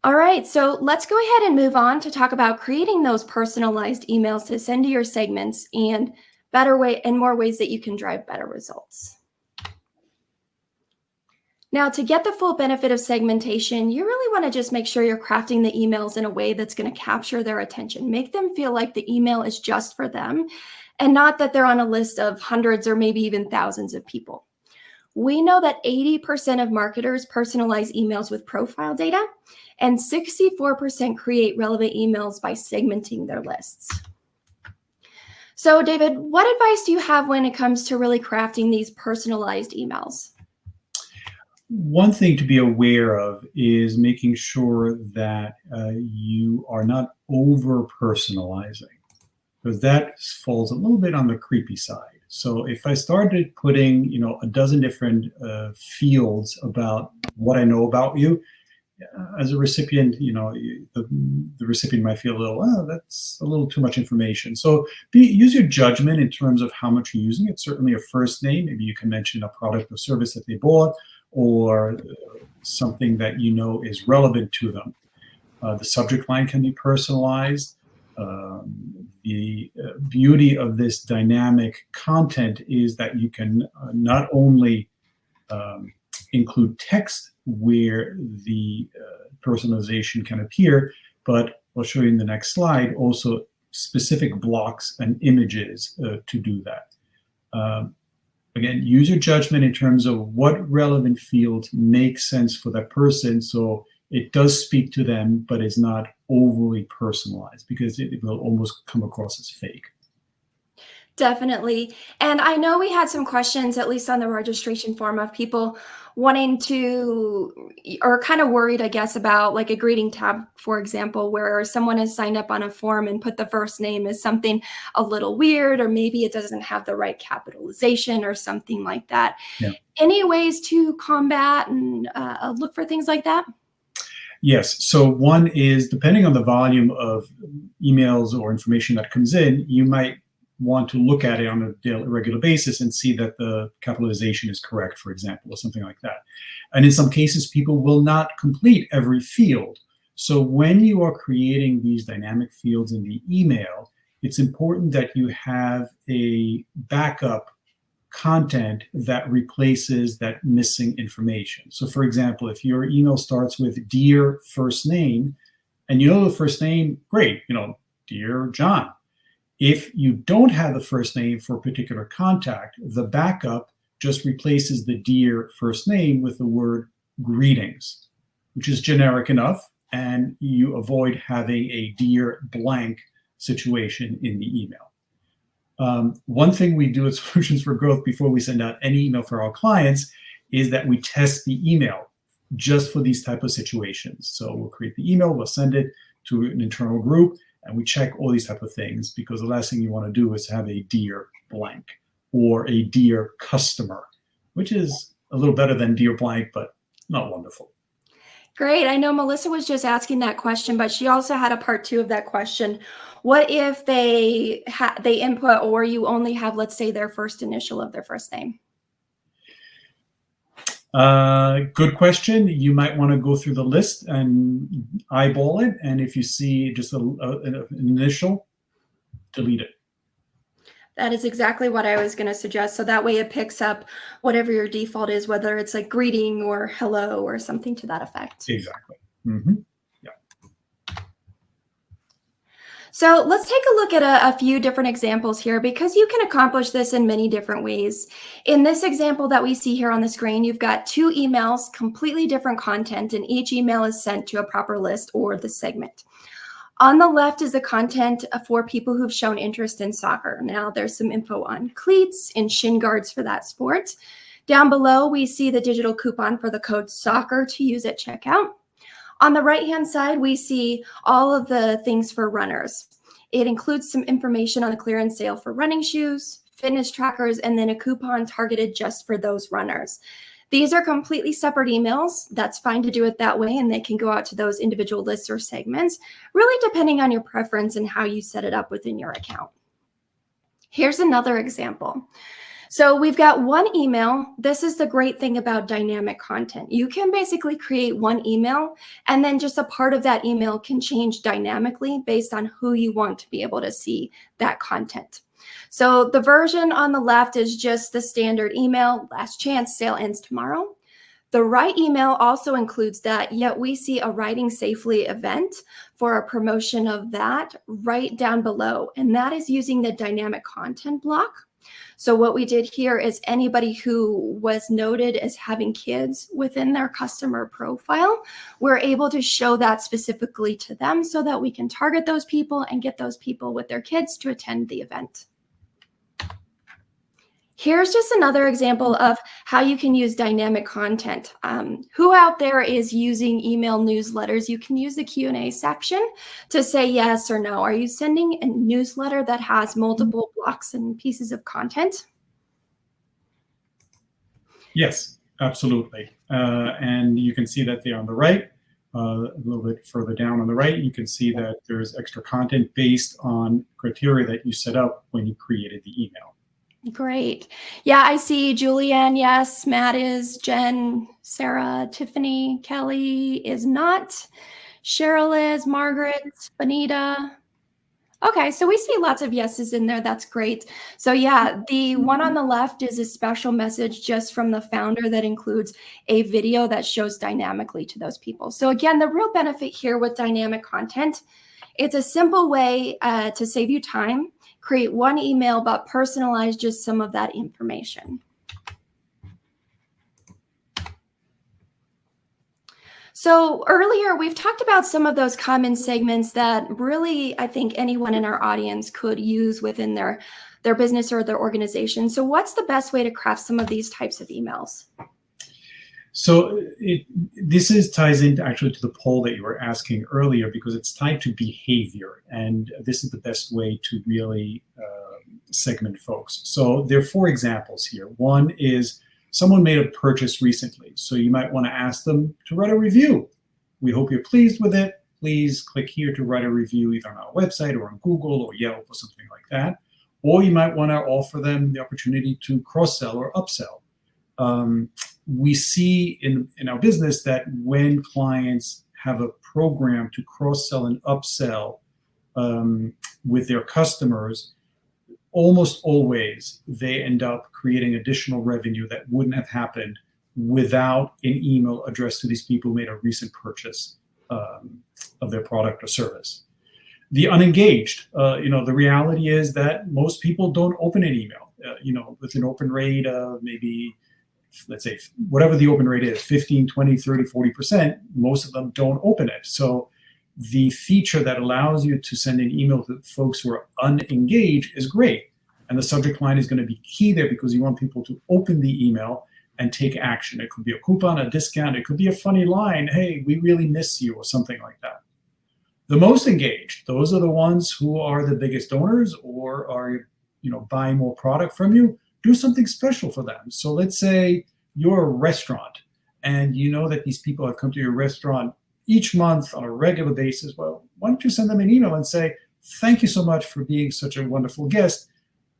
All right, so let's go ahead and move on to talk about creating those personalized emails to send to your segments and more ways that you can drive better results. Now, to get the full benefit of segmentation, you really want to just make sure you're crafting the emails in a way that's going to capture their attention. Make them feel like the email is just for them and not that they're on a list of hundreds or maybe even thousands of people. We know that 80% of marketers personalize emails with profile data, and 64% create relevant emails by segmenting their lists. So, David, what advice do you have when it comes to really crafting these personalized emails? One thing to be aware of is making sure that you are not over personalizing, because that falls a little bit on the creepy side. So if I started putting, a dozen different fields about what I know about you, as a recipient, the recipient might feel a little, oh, that's a little too much information. So use your judgment in terms of how much you're using it. Certainly a first name, maybe you can mention a product or service that they bought, or something that is relevant to them. The subject line can be personalized. The beauty of this dynamic content is that you can not only include text where the personalization can appear, but I'll show you in the next slide also specific blocks and images to do that. Again, use your judgment in terms of what relevant fields make sense for that person so it does speak to them, but is not overly personalized, because it will almost come across as fake. Definitely. And I know we had some questions, at least on the registration form, of people wanting to, or kind of worried, I guess, about like a greeting tab, for example, where someone has signed up on a form and put the first name as something a little weird, or maybe it doesn't have the right capitalization or something like that. Yeah. Any ways to combat and look for things like that? Yes. So one is, depending on the volume of emails or information that comes in, you might want to look at it on a regular basis and see that the capitalization is correct, for example, or something like that. And in some cases, people will not complete every field. So when you are creating these dynamic fields in the email, it's important that you have a backup content that replaces that missing information. So for example, if your email starts with dear first name, and the first name, great, dear John. If you don't have the first name for a particular contact, the backup just replaces the dear first name with the word greetings, which is generic enough, and you avoid having a dear blank situation in the email. One thing we do at Solutions for Growth before we send out any email for our clients is that we test the email just for these type of situations. So we'll create the email, we'll send it to an internal group, and we check all these type of things, because the last thing you want to do is have a dear blank or a dear customer, which is a little better than dear blank, but not wonderful. Great. I know Melissa was just asking that question, but she also had a part 2 of that question. What if they input, or you only have, let's say, their first initial of their first name? Good question. You might want to go through the list and eyeball it, and if you see just an initial, delete it. That is exactly what I was going to suggest. So that way it picks up whatever your default is, whether it's like greeting or hello or something to that effect. Exactly. Mm-hmm. Yeah. So let's take a look at a few different examples here, because you can accomplish this in many different ways. In this example that we see here on the screen, you've got 2 emails, completely different content, and each email is sent to a proper list or the segment. On the left is the content for people who've shown interest in soccer. Now there's some info on cleats and shin guards for that sport. Down below, we see the digital coupon for the code soccer to use at checkout. On the right-hand side, we see all of the things for runners. It includes some information on the clearance sale for running shoes, fitness trackers, and then a coupon targeted just for those runners. These are completely separate emails. That's fine to do it that way, and they can go out to those individual lists or segments, really depending on your preference and how you set it up within your account. Here's another example. So we've got one email. This is the great thing about dynamic content. You can basically create one email, and then just a part of that email can change dynamically based on who you want to be able to see that content. So the version on the left is just the standard email, last chance, sale ends tomorrow. The right email also includes that, yet we see a Writing Safely event for a promotion of that right down below, and that is using the dynamic content block. So what we did here is anybody who was noted as having kids within their customer profile, we're able to show that specifically to them so that we can target those people and get those people with their kids to attend the event. Here's just another example of how you can use dynamic content. Who out there is using email newsletters? You can use the Q&A section to say yes or no. Are you sending a newsletter that has multiple blocks and pieces of content? Yes, absolutely. And you can see that there on the right, a little bit further down on the right, you can see that there's extra content based on criteria that you set up when you created the email. Great. Yeah, I see Julianne, yes, Matt is, Jen, Sarah, Tiffany, Kelly is not, Cheryl is, Margaret, Bonita. Okay, so we see lots of yeses in there. That's great. So yeah, the one on the left is a special message just from the founder that includes a video that shows dynamically to those people. So again, the real benefit here with dynamic content, it's a simple way to save you time. Create one email, but personalize just some of that information. So earlier, we've talked about some of those common segments that really, I think anyone in our audience could use within their business or their organization. So what's the best way to craft some of these types of emails? So this ties into actually to the poll that you were asking earlier, because it's tied to behavior, and this is the best way to really segment folks. So there are 4 examples here. One is someone made a purchase recently, so you might want to ask them to write a review. We hope you're pleased with it. Please click here to write a review either on our website or on Google or Yelp or something like that. Or you might want to offer them the opportunity to cross-sell or upsell. We see in our business that when clients have a program to cross-sell and upsell with their customers, almost always they end up creating additional revenue that wouldn't have happened without an email addressed to these people who made a recent purchase of their product or service. The unengaged, the reality is that most people don't open an email. With an open rate of maybe, let's say, whatever the open rate is, 15, 20, 30, 40%, most of them don't open it. So the feature that allows you to send an email to folks who are unengaged is great. And the subject line is going to be key there because you want people to open the email and take action. It could be a coupon, a discount. It could be a funny line. Hey, we really miss you, or something like that. The most engaged, those are the ones who are the biggest donors or are, buying more product from you. Do something special for them. So let's say you're a restaurant and you know that these people have come to your restaurant each month on a regular basis. Well, why don't you send them an email and say, thank you so much for being such a wonderful guest.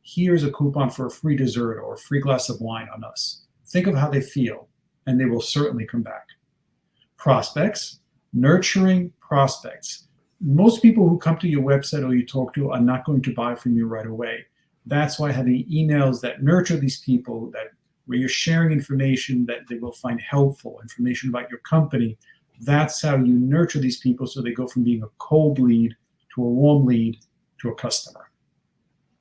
Here's a coupon for a free dessert or a free glass of wine on us. Think of how they feel, and they will certainly come back. Prospects, nurturing prospects. Most people who come to your website or you talk to are not going to buy from you right away. That's why having emails that nurture these people, where you're sharing information that they will find helpful, information about your company, that's how you nurture these people so they go from being a cold lead to a warm lead to a customer.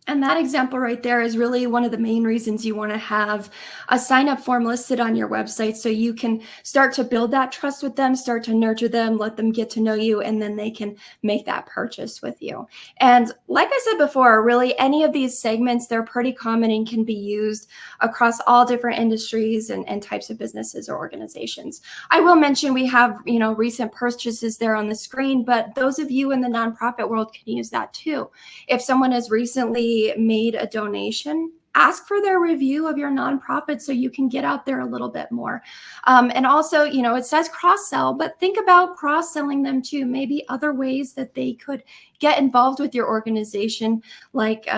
And that example right there is really one of the main reasons you want to have a sign-up form listed on your website so you can start to build that trust with them, start to nurture them, let them get to know you, and then they can make that purchase with you. And like I said before, really any of these segments, they're pretty common and can be used across all different industries and types of businesses or organizations. I will mention we have, recent purchases there on the screen, but those of you in the nonprofit world can use that too. If someone has recently made a donation, ask for their review of your nonprofit so you can get out there a little bit more. And also, it says cross-sell, but think about cross-selling them too. Maybe other ways that they could get involved with your organization, like,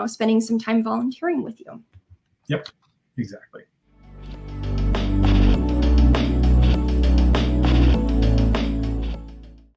spending some time volunteering with you. Yep, exactly.